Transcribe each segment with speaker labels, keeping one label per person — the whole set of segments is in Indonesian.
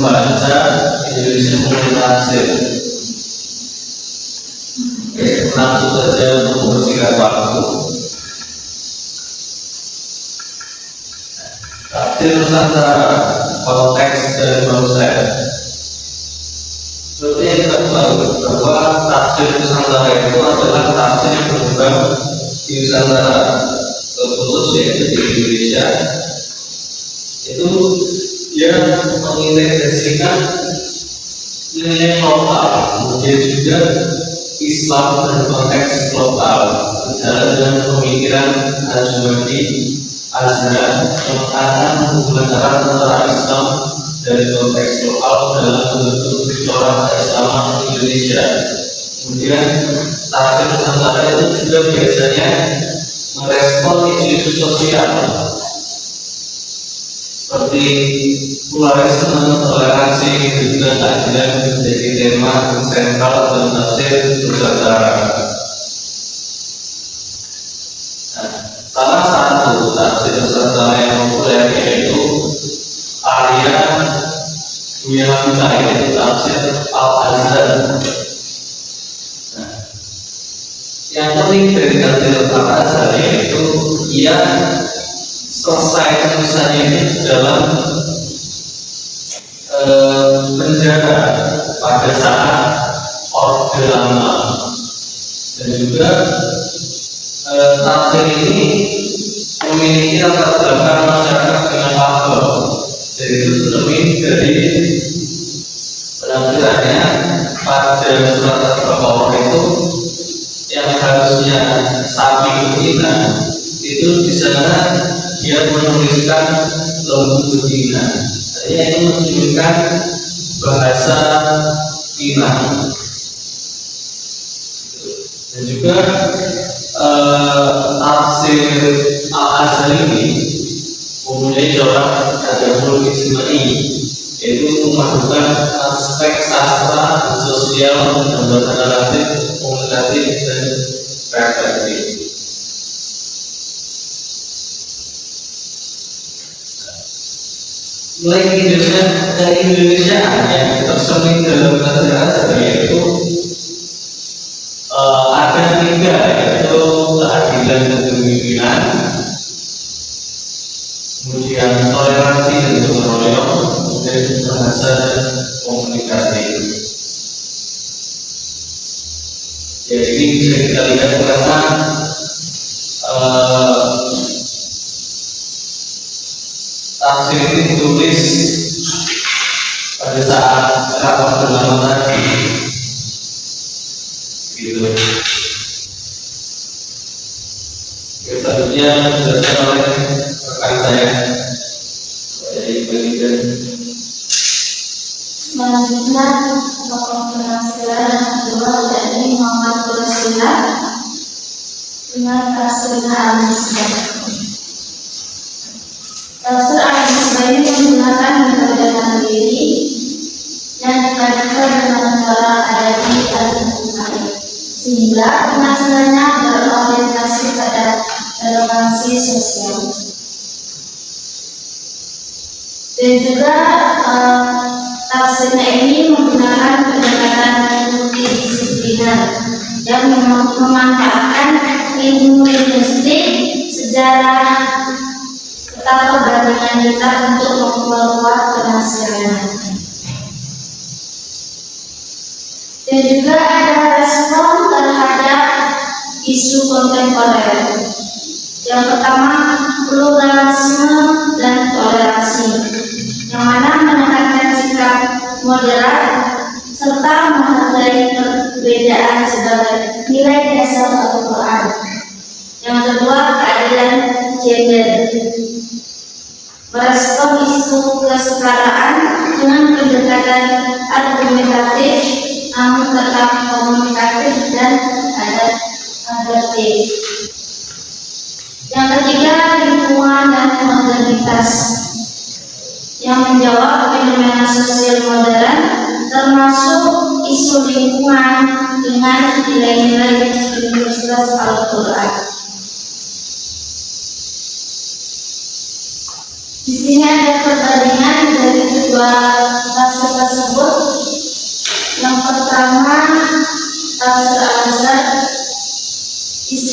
Speaker 1: membaca Indonesia Komunikasi. Langsung saja untuk membersihkan waktu. Tafsir Nusantara, konteks dan konsep. Seperti yang kita tahu bahwa tafsir Nusantara itu adalah tafsir yang berkembang di Nusantara, khusus yaitu di Indonesia. Itu dia mengintegrasikan nilai lokal, kemudian juga Islam dan konteks global, sejalan dengan pemikiran Al-Junaidi Azhar yang akan menghubungkan antara Islam dari konteks lokal dalam bentuk corak keislaman Indonesia. Kemudian tafsir Nusantara itu juga biasanya merespon isu-isu sosial seperti pluralisme, toleransi, dan juga keadilan menjadi tema sentral dalam tafsir Nusantara. Salah satu tafsir Nusantara yang populer yaitu Arya Wilamita, yaitu tafsir Al-Azhar. Yang penting dari tafsir Al-Azhar yaitu ia selesai tulisannya ini dalam penjara pada saat Orde Lama, dan juga tafsir ini memiliki latar belakang masyarakat dengan faktor, yaitu tercermin dari penafsirannya pada surat Al-Baqarah itu yang harusnya sapi betina itu di sana dia menuliskan lembu betina. Artinya itu menunjukkan bahasa Minang. Dan juga tafsir Al-Azhar ini mempunyai corak Adabul Ijtimai, yaitu memadukan aspek sastra, sosial, gambar naratif, komunikatif, dan reflektif. Nilai Indonesia yang tercermin dalam tafsir Al-Azhar yaitu ada tiga, yaitu keadilan dan kepemimpinan, kemudian toleransi dan gotong royong, kemudian bahasa dan komunikasi. Ya, ini bisa kita lihat karena tafsir ini ditulis pada saat rapat pertama tadi, gitu. Selanjutnya dijelaskan oleh rekan saya dari bagian.
Speaker 2: Selanjutnya tokoh penafsiran kedua yakni Muhammad Rasulullah dengan tafsir Al-Misbah. Tafsir Al-Misbah ini menggunakan metode mandiri dan dikaitkan dengan cara adabi al-Bukhari, sehingga penafsirannya berorientasi pada relevansi sosial. Dan juga tafsirnya ini menggunakan pendekatan multidisipliner yang memanfaatkan ilmu linguistik, sejarah, serta perbandingan data untuk memperkuat penafsiran. Dan juga ada respon terhadap isu kontemporer. Yang pertama, pluralisme dan toleransi, yang mana menekankan sikap moderat serta menghargai perbedaan sebagai nilai dasar Al-Quran. Yang kedua, keadilan gender, merespon isu kesetaraan dengan pendekatan argumentatif namun tetap komunikatif dan adaptif. Yang ketiga, lingkungan dan modernitas, yang menjawab fenomena sosial modern termasuk isu lingkungan dengan nilai-nilai Universitas Al-Quran. Di sini ada perbandingan dari kedua tafsir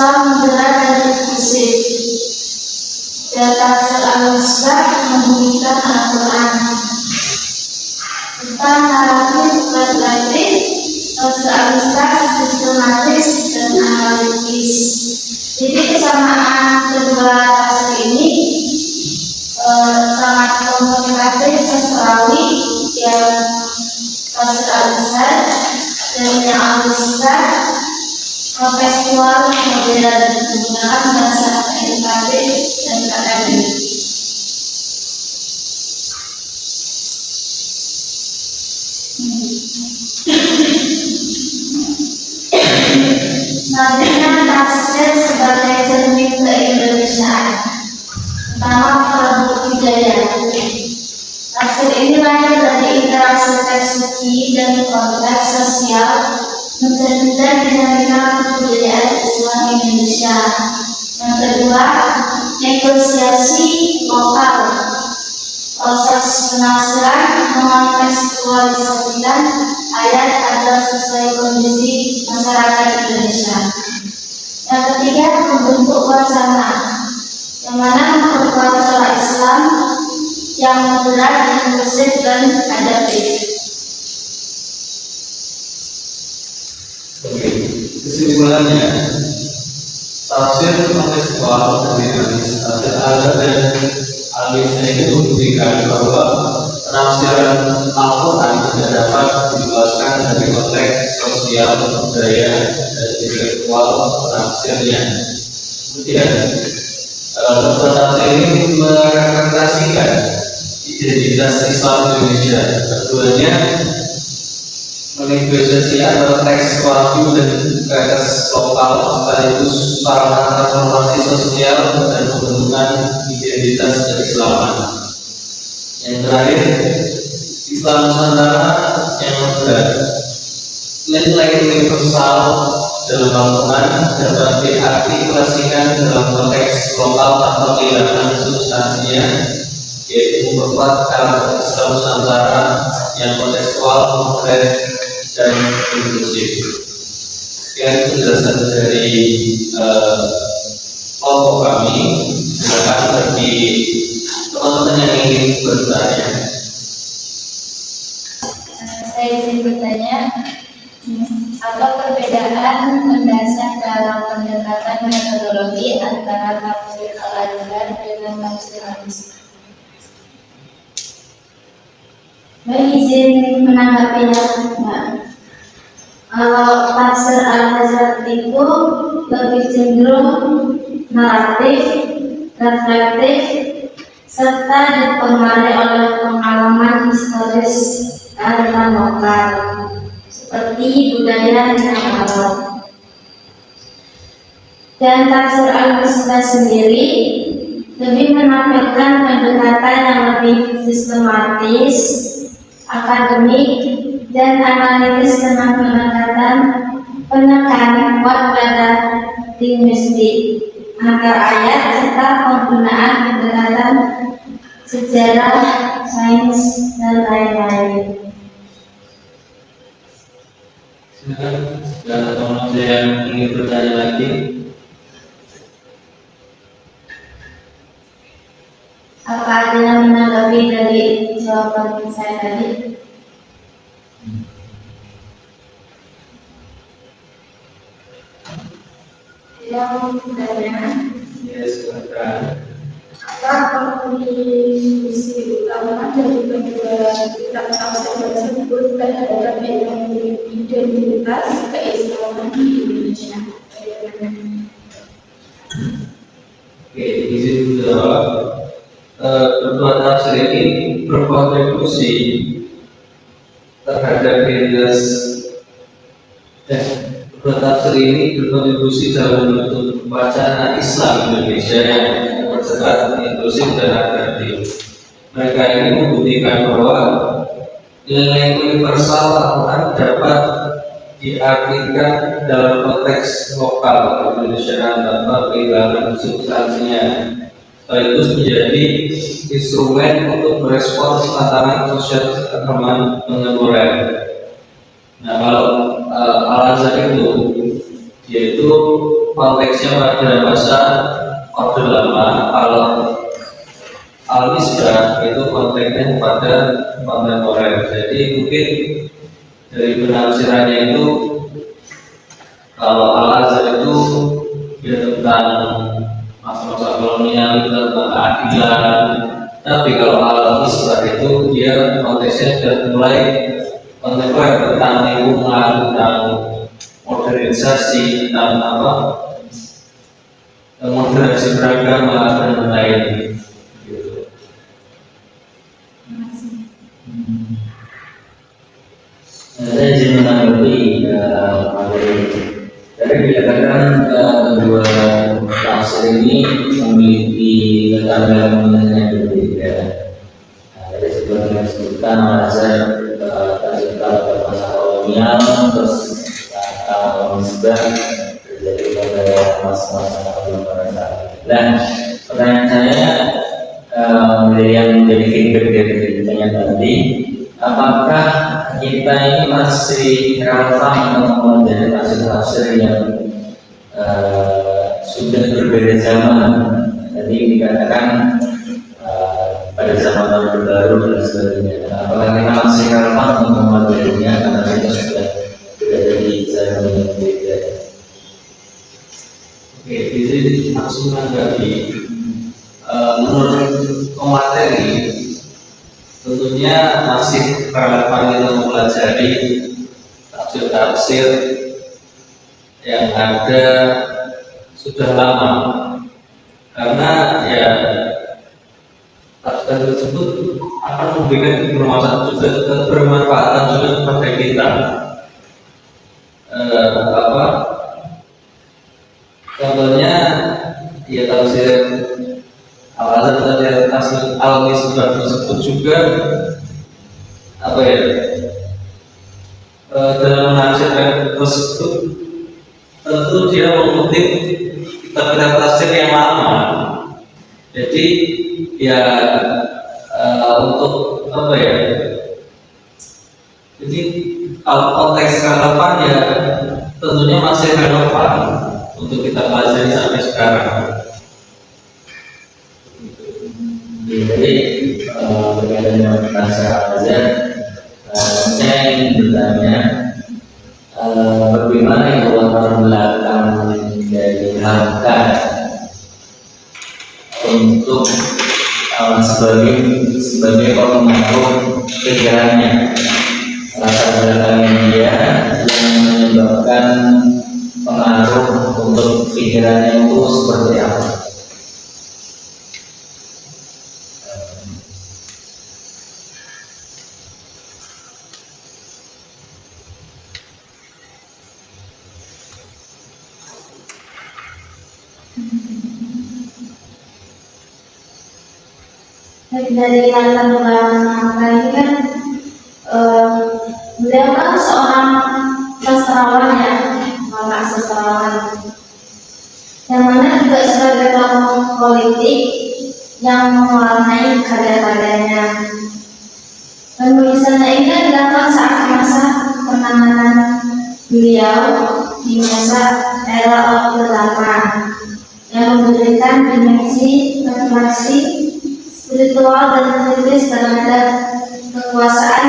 Speaker 2: Islam moderat dan inklusif. Dan tafsir Al-Misbah membunyikan Al-Quran tentang naratif reflektif. Tafsir Al-Misbah sistematis dan analitis. Jadi kesamaan kedua tafsir ini sangat komunikatif sastrawi yang tafsir Al-Misbah dan yang Al-Misbah kontekstual modern menggunakan bahasa edukatif dan akademik. Selanjutnya tafsir sebagai cermin keindonesiaan. Pertama, produk budaya. Tafsir ini lahir dari interaksi teks suci dan konteks sosial mencerminkan dinamika kebudayaan Islam Indonesia. Yang kedua, negosiasi lokal. Proses penafsiran mengontekstualisasikan ayat agar sesuai kondisi masyarakat Indonesia. Yang ketiga, membentuk wacana, yang mana memperkuat pola Islam yang moderat, inklusif, dan adaptif.
Speaker 1: Oke, kesimpulannya, tafsir kontekstual dan dinamis tafsir Al-Misbah dan Al-Misbah itu membuktikan bahwa penafsiran Al-Quran tidak dapat diluaskan dari konteks sosial, budaya, dan intelektual penafsirnya. Kemudian, kedua tafsir ini merepresentasikan identitas Islam Indonesia. Keduanya menegosiasi antara teks wahyu dan teks lokal sekaligus sarana transformasi sosial dan pembentukan identitas keislaman. Yang terakhir, Islam Nusantara yang moderat. Nilai universal dalam Al-Quran dapat diartikulasikan dalam konteks lokal tanpa kehilangan substansinya, yaitu memperkuat karakter Islam Nusantara yang kontekstual, modern, dan inklusif. Sekian penjelasan dari kelompok kami. Silakan bagi teman-teman yang ingin bertanya.
Speaker 2: Saya ingin bertanya, apa perbedaan mendasar dalam pendekatan metodologi antara tafsir Al-Azhar dengan tafsir Al-Misbah? Baik, izin menanggapinya, Mbak. Kalau tafsir Al-Azhar itu lebih cenderung naratif, reflektif, serta dipengaruhi oleh pengalaman historis kearifan lokal seperti budaya dan alam. Dan tafsir Al-Misbah sendiri lebih menampilkan pendekatan yang lebih sistematis, akademik, dan analitis dengan pendekatan penekanan kuat pada linguistik antar ayat serta penggunaan pendekatan sejarah, sains, dan lain-lain.
Speaker 1: Silakan, dan teman-teman yang ingin bertanya lagi.
Speaker 2: Apa ada yang menanggapi dari jawaban saya tadi? Yang bertanya,
Speaker 1: Ya, silakan.
Speaker 2: apa kontribusi utama dari kedua kitab tafsir tersebut terhadap identitas keislaman di Indonesia?
Speaker 1: Oke, izin menjawab. Kedua tafsir ini berkontribusi terhadap identitas. Kedua tafsir ini berkontribusi dalam bentuk wacana Islam Indonesia yang bersifat inklusif dan adaptif. Mereka ini membuktikan bahwa nilai universal Al-Quran dapat diartikan dalam konteks lokal Indonesiaan tanpa kehilangan substansinya, sekaligus menjadi instrumen untuk merespons tantangan sosial keagamaan kontemporer. Nah, kalau Al-Azhar itu yaitu konteksnya pada masa Orde Lama. Kalau Al-Misbah itu konteksnya pada kontemporer. Jadi mungkin dari penafsirannya itu, kalau Al-Azhar itu ya tentang masa-masa kolonial, tentang keadilan. Tapi kalau Al-Misbah itu dia konteksnya sudah mulai kontemporer, tentang lingkungan, tentang modernisasi, tentang moderasi beragama dan lain-lain.
Speaker 3: Saya izin menanggapi materi. Tadi dikatakan kedua tafsir ini memiliki latar belakang yang berbeda. Dari sebelumnya disebutkan masa tafsir kalau masa kolonial, terus Al-Misbah terjadi pada masa-masa kolonial. Dan pertanyaan saya dari yang menjadi feedback dari ceritanya tadi, apakah kita ini masih relevan untuk mempelajari tafsir-tafsir yang sudah berbeda zaman? Jadi dikatakan pada zaman Orde Baru dan sebagainya. Apakah kita masih relevan untuk mempelajarinya karena kita sudah berada di zaman yang berbeda?
Speaker 1: Oke, jadi langsung menanggapi. Menurut pemateri, tentunya masih relevan untuk mempelajari tafsir-tafsir yang ada sudah lama, karena ya tafsir tersebut akan memberikan bermanfaatan juga kepada kita. Contohnya ya tafsir Al-Azhar, tafsir Al-Misbah tersebut juga dalam menafsirkan tersebut tentu dia mengutip kitab-kitab tafsir yang lama. Jadi ya untuk jadi konteks relevan ya tentunya masih relevan untuk kita pelajari sampai sekarang.
Speaker 3: Jadi berkaitan dengan tafsir Al-Azhar, saya ingin bertanya bagaimana yang latar belakang dari Hamka untuk sebagai pengaruh pikirannya, latar belakang dia yang menyebabkan pengaruh untuk pikirannya itu seperti apa?
Speaker 2: Dari latar belakang ini kan beliau kan seorang sastrawan ya, bapak sastrawan, yang mana juga sebagai tokoh politik yang mewarnai karya-karyanya. Penulisannya ini kan dilakukan saat masa penanganan beliau di masa era Orde Lama yang memberikan dimensi refleksi spiritual dan kritis terhadap kekuasaan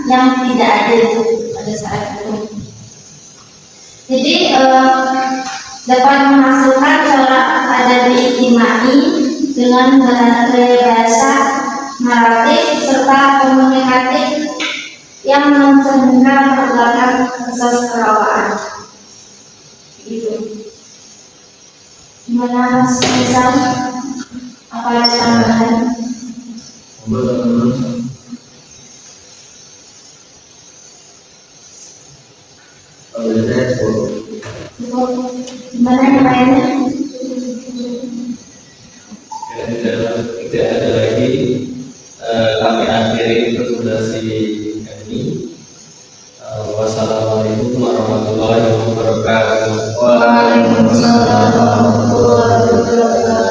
Speaker 2: yang tidak adil pada saat itu. Jadi dapat menghasilkan corak adabi ijtimai dengan berbagai bahasa naratif serta komunikatif yang mencerminkan pergerakan kesastraan. Gitu. Gimana Mas Rizal? Apa ada tambahan? Gimana yang lainnya?
Speaker 1: Tidak ada lagi, kami akhiri presentasi kami. Wassalamualaikum warahmatullahi wabarakatuh.
Speaker 2: Waalaikumsalam warahmatullahi wabarakatuh.